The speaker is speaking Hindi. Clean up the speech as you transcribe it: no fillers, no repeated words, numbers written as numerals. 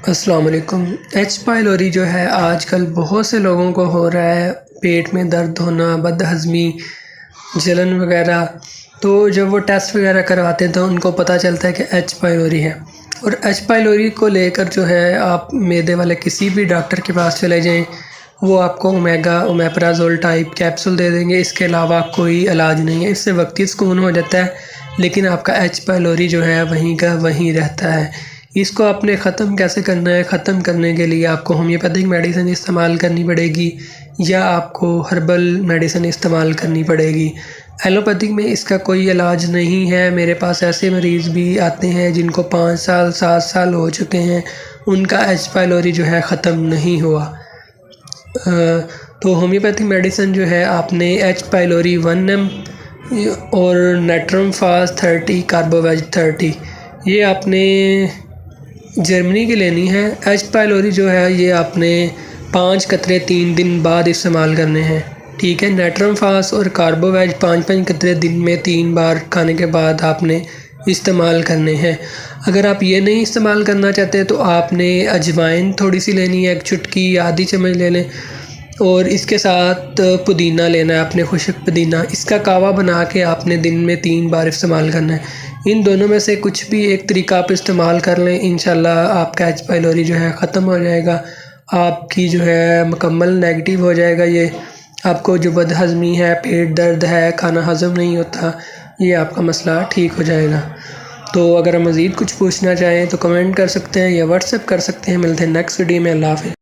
अस्सलाम वालेकुम। एच पाइलोरी जो है आजकल बहुत से लोगों को हो रहा है, पेट में दर्द होना, बदहज़मी, जलन वगैरह। तो जब वो टेस्ट वगैरह करवाते हैं तो उनको पता चलता है कि एच पाइलोरी है। और एच पाइलोरी को लेकर जो है आप मैदे वाले किसी भी डॉक्टर के पास चले जाएं, वो आपको ओमेप्राज़ोल टाइप कैप्सूल दे देंगे। इसके अलावा कोई इलाज नहीं है। इससे वक्ती सुकून हो जाता है, लेकिन आपका एच पाइलोरी जो है वहीं का वहीं रहता है। इसको आपने ख़त्म कैसे करना है? ख़त्म करने के लिए आपको होम्योपैथिक मेडिसिन इस्तेमाल करनी पड़ेगी या आपको हर्बल मेडिसिन इस्तेमाल करनी पड़ेगी। एलोपैथिक में इसका कोई इलाज नहीं है। मेरे पास ऐसे मरीज़ भी आते हैं जिनको 5 साल 7 साल हो चुके हैं, उनका एच पाइलोरी जो है ख़त्म नहीं हुआ। तो होम्योपैथिक मेडिसिन जो है आपने एच पाइलोरी 1 mg और नेट्रम फास्ट 30 कार्बोवेज 30 ये आपने जर्मनी की लेनी है। एच पाइलोरी जो है ये आपने 5 कतरे 3 दिन बाद इस्तेमाल करने हैं, ठीक है। नेट्रम फास्ट और कार्बोवेज 5-5 कतरे दिन में 3 बार खाने के बाद आपने इस्तेमाल करने हैं। अगर आप ये नहीं इस्तेमाल करना चाहते तो आपने अजवाइन थोड़ी सी लेनी है, 1 चुटकी या आधी चम्मच ले लें, और इसके साथ पुदीना लेना है, आपने खुश्क पुदीना। इसका कावा बना के आपने दिन में 3 बार इस्तेमाल करना है। इन दोनों में से कुछ भी एक तरीका आप इस्तेमाल कर लें, इंशाल्लाह आपका एच पाइलोरी जो है ख़त्म हो जाएगा। आपकी जो है मुकम्मल नेगेटिव हो जाएगा। ये आपको जो बदहज़मी है, पेट दर्द है, खाना हज़म नहीं होता, ये आपका मसला ठीक हो जाएगा। तो अगर मज़ीद कुछ पूछना चाहें तो कमेंट कर सकते हैं या व्हाट्सएप कर सकते हैं। मिलते हैं नेक्स्ट वीडियो में। अल्लाह हाफ़िज़।